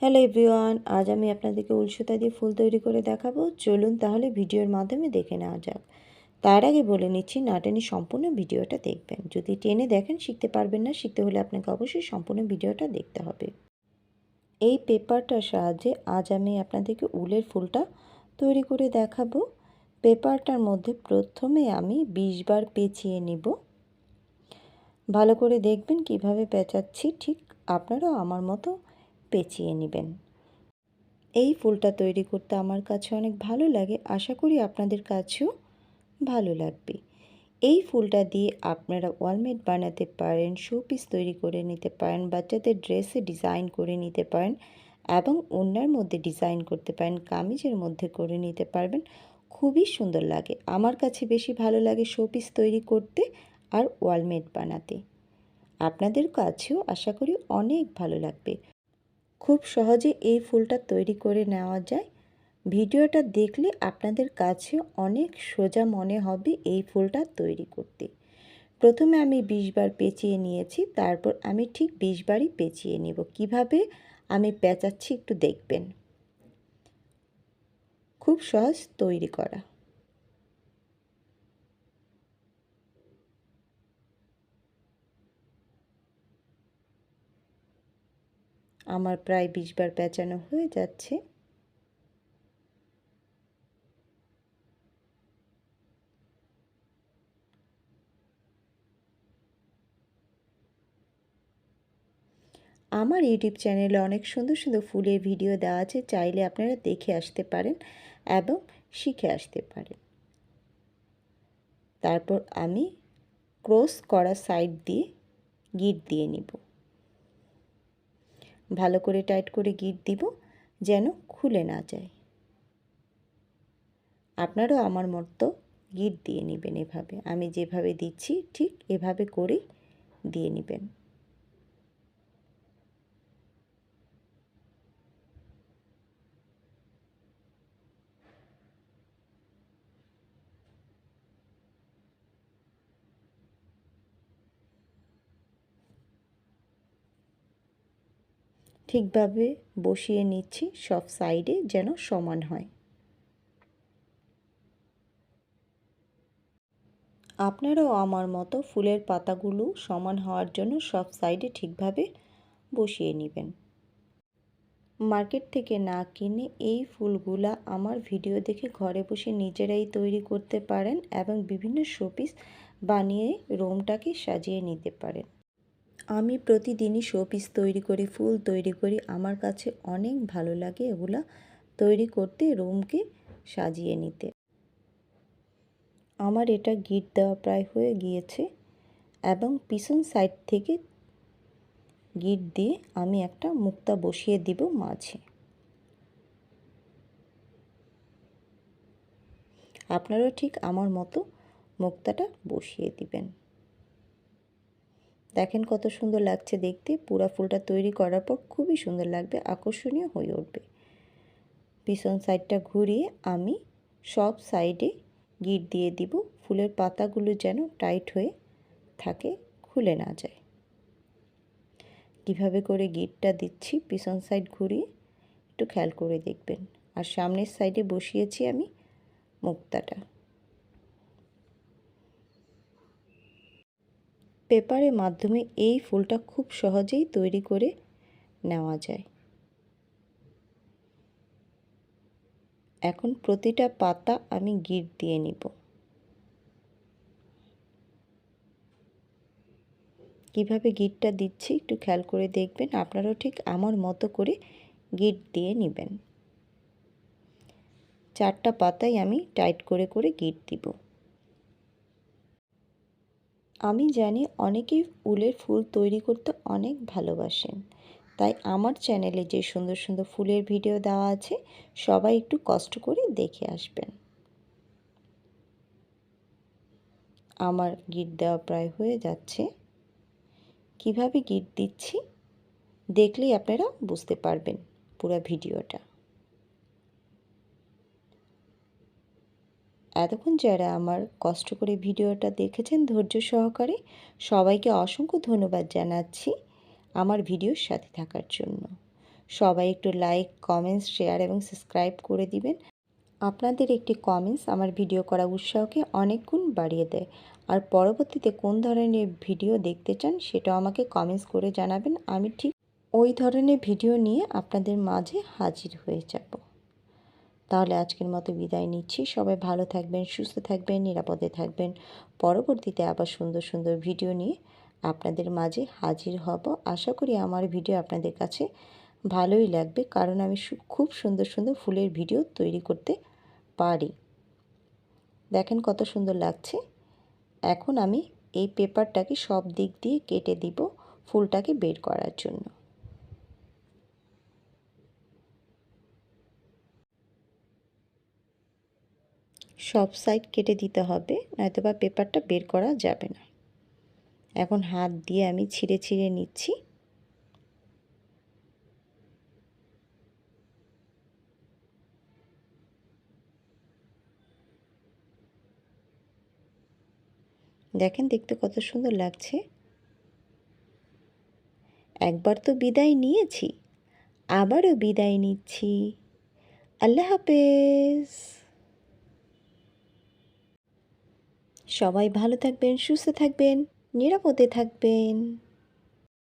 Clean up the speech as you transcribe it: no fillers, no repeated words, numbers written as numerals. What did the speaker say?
Hello everyone, আজ আমি আপনাদেরকে উল সুতা দিয়ে ফুল তৈরি করে দেখাবো। চলুন তাহলে ভিডিওর মাধ্যমে দেখে নেওয়া যাক। তার আগে বলে নিচ্ছি, না টেনে সম্পূর্ণ ভিডিওটা দেখবেন। যদি টেনে দেখেন শিখতে পারবেন না, শিখতে হলে আপনাকে অবশ্যই সম্পূর্ণ ভিডিওটা দেখতে হবে। এই পেপারটার সাহায্যে আজ আমি আপনাদেরকে উলের ফুলটা তৈরি করে দেখাবো। পেপারটার মধ্যে প্রথমে আমি 20 বার পেঁচিয়ে নিব। ভালো করে দেখবেন কিভাবে পেঁচাচ্ছি, ঠিক আপনারাও আমার মতো পেঁচিয়ে নেবেন। এই ফুলটা তৈরি করতে আমার কাছে অনেক ভালো লাগে, আশা করি আপনাদের কাছেও ভালো লাগবে। এই ফুলটা দিয়ে আপনারা ওয়ালমেট বানাতে পারেন, শোপিস তৈরি করে নিতে পারেন, বাচ্চাদের ড্রেসে ডিজাইন করে নিতে পারেন এবং ওড়নার মধ্যে ডিজাইন করতে পারেন, কামিজের মধ্যে করে নিতে পারবেন। খুবই সুন্দর লাগে। আমার কাছে বেশি ভালো লাগে শোপিস তৈরি করতে আর ওয়ালমেট বানাতে। আপনাদের কাছেও আশা করি অনেক ভালো লাগবে। খুব সহজে এই ফুলটা তৈরি করে নেওয়া যায়। ভিডিওটা দেখলে আপনাদের কাছে অনেক সোজা মনে হবে এই ফুলটা তৈরি করতে। প্রথমে আমি 20 বার পেঁচিয়ে নিয়েছি, তারপর আমি ঠিক 20 বারই পেঁচিয়ে নেব। কিভাবে আমি পেঁচাচ্ছি একটু দেখবেন। খুব সহজ তৈরি করা। আমার প্রায় 20 বার পেঁচানো হয়ে যাচ্ছে। আমার ইউটিউব চ্যানেলে অনেক সুন্দর সুন্দর ফুলের ভিডিও দেওয়া আছে, চাইলে আপনারা দেখে আসতে পারেন এবং শিখে আসতে পারেন। তারপর আমি ক্রস করা সাইড দিয়ে গিট দিয়ে নিব। ভালো করে টাইট করে গিট দিব যেন খুলে না যায়। আপনারাও আমার মতো গিট দিয়ে নেবেন। এভাবে আমি যেভাবে দিচ্ছি ঠিক এভাবে করে দিয়ে নেবেন। ঠিকভাবে বসিয়ে নিচ্ছি সব সাইডে যেন সমান হয়। আপনারাও আমার মতো ফুলের পাতাগুলো সমান হওয়ার জন্য সব সাইডে ঠিকভাবে বসিয়ে নেবেন। মার্কেট থেকে না কিনে এই ফুলগুলা আমার ভিডিও দেখে ঘরে বসে নিজেরাই তৈরি করতে পারেন এবং বিভিন্ন শোপিস বানিয়ে রুমটাকে সাজিয়ে নিতে পারেন। আমি প্রতিদিনই শোপিস তৈরি করি, ফুল তৈরি করি। আমার কাছে অনেক ভালো লাগে এগুলা তৈরি করতে, রুমকে সাজিয়ে নিতে। আমার এটা গিট দেওয়া প্রায় হয়ে গিয়েছে এবং পিছন সাইড থেকে গিট দিয়ে আমি একটা মুক্তা বসিয়ে দিব মাঝে। আপনারাও ঠিক আমার মতো মুক্তাটা বসিয়ে দিবেন। দেখেন কত সুন্দর লাগছে দেখতে। পুরা ফুলটা তৈরি করার পর খুবই সুন্দর লাগবে, আকর্ষণীয় হয়ে উঠবে। পিছন সাইডটা ঘুরিয়ে আমি সব সাইডে গিট দিয়ে দিব, ফুলের পাতাগুলো যেন টাইট হয়ে থাকে, খুলে না যায়। কিভাবে করে গিটটা দিচ্ছি পিছন সাইড ঘুরিয়ে একটু খেয়াল করে দেখবেন। আর সামনের সাইডে বসিয়েছি আমি মুক্তাটা। পেপারের মাধ্যমে এই ফুলটা খুব সহজেই তৈরি করে নেওয়া যায়। এখন প্রতিটা পাতা আমি গিট দিয়ে নিব। কিভাবে গিটটা দিচ্ছি একটু খেয়াল করে দেখবেন। আপনারাও ঠিক আমার মতো করে গিট দিয়ে নেবেন। 4টা পাতায় আমি টাইট করে করে গিট দিব। আমি জানি অনেকেই উলের ফুল তৈরি করতে অনেক ভালোবাসেন, তাই আমার চ্যানেলে যে সুন্দর সুন্দর ফুলের ভিডিও দেওয়া আছে সবাই একটু কষ্ট করে দেখে আসবেন। আমার গিট দেওয়া প্রায় হয়ে যাচ্ছে। কিভাবে গিট দিচ্ছি দেখলেই আপনারা বুঝতে পারবেন পুরো ভিডিওটা। এতক্ষণ যারা আমার কষ্ট করে ভিডিওটা দেখেছেন ধৈর্য সহকারে, সবাইকে অসংখ্য ধন্যবাদ জানাচ্ছি আমার ভিডিওর সাথে থাকার জন্য। সবাই একটু লাইক, কমেন্টস, শেয়ার এবং সাবস্ক্রাইব করে দিবেন। আপনাদের একটি কমেন্টস আমার ভিডিও করা উৎসাহকে অনেক গুণ বাড়িয়ে দেয়। আর পরবর্তীতে কোন ধরনের ভিডিও দেখতে চান সেটাও আমাকে কমেন্টস করে জানাবেন। আমি ঠিক ওই ধরনের ভিডিও নিয়ে আপনাদের মাঝে হাজির হয়ে যাব। তাহলে আজকের মতো বিদায় নিচ্ছি। সবাই ভালো থাকবেন, সুস্থ থাকবেন, নিরাপদে থাকবেন। পরবর্তীতে আবার সুন্দর সুন্দর ভিডিও নিয়ে আপনাদের মাঝে হাজির হব। আশা করি আমার ভিডিও আপনাদের কাছে ভালোই লাগবে, কারণ আমি খুব সুন্দর সুন্দর ফুলের ভিডিও তৈরি করতে পারি। দেখেন কত সুন্দর লাগছে। এখন আমি এই পেপারটাকে সব দিক দিয়ে কেটে দিব ফুলটাকে বের করার জন্য। সব সাইড কেটে দিতে হবে, নয়তোবা পেপারটা বের করা যাবে না। এখন হাত দিয়ে আমি ছিঁড়ে ছিঁড়ে নিচ্ছি। দেখেন দেখতে কত সুন্দর লাগছে। একবার তো বিদায় নিয়েছি, আবারও বিদায় নিচ্ছি। আল্লাহ হাফেজ। সবাই ভালো থাকবেন, সুস্থ থাকবেন, নিরাপদে থাকবেন।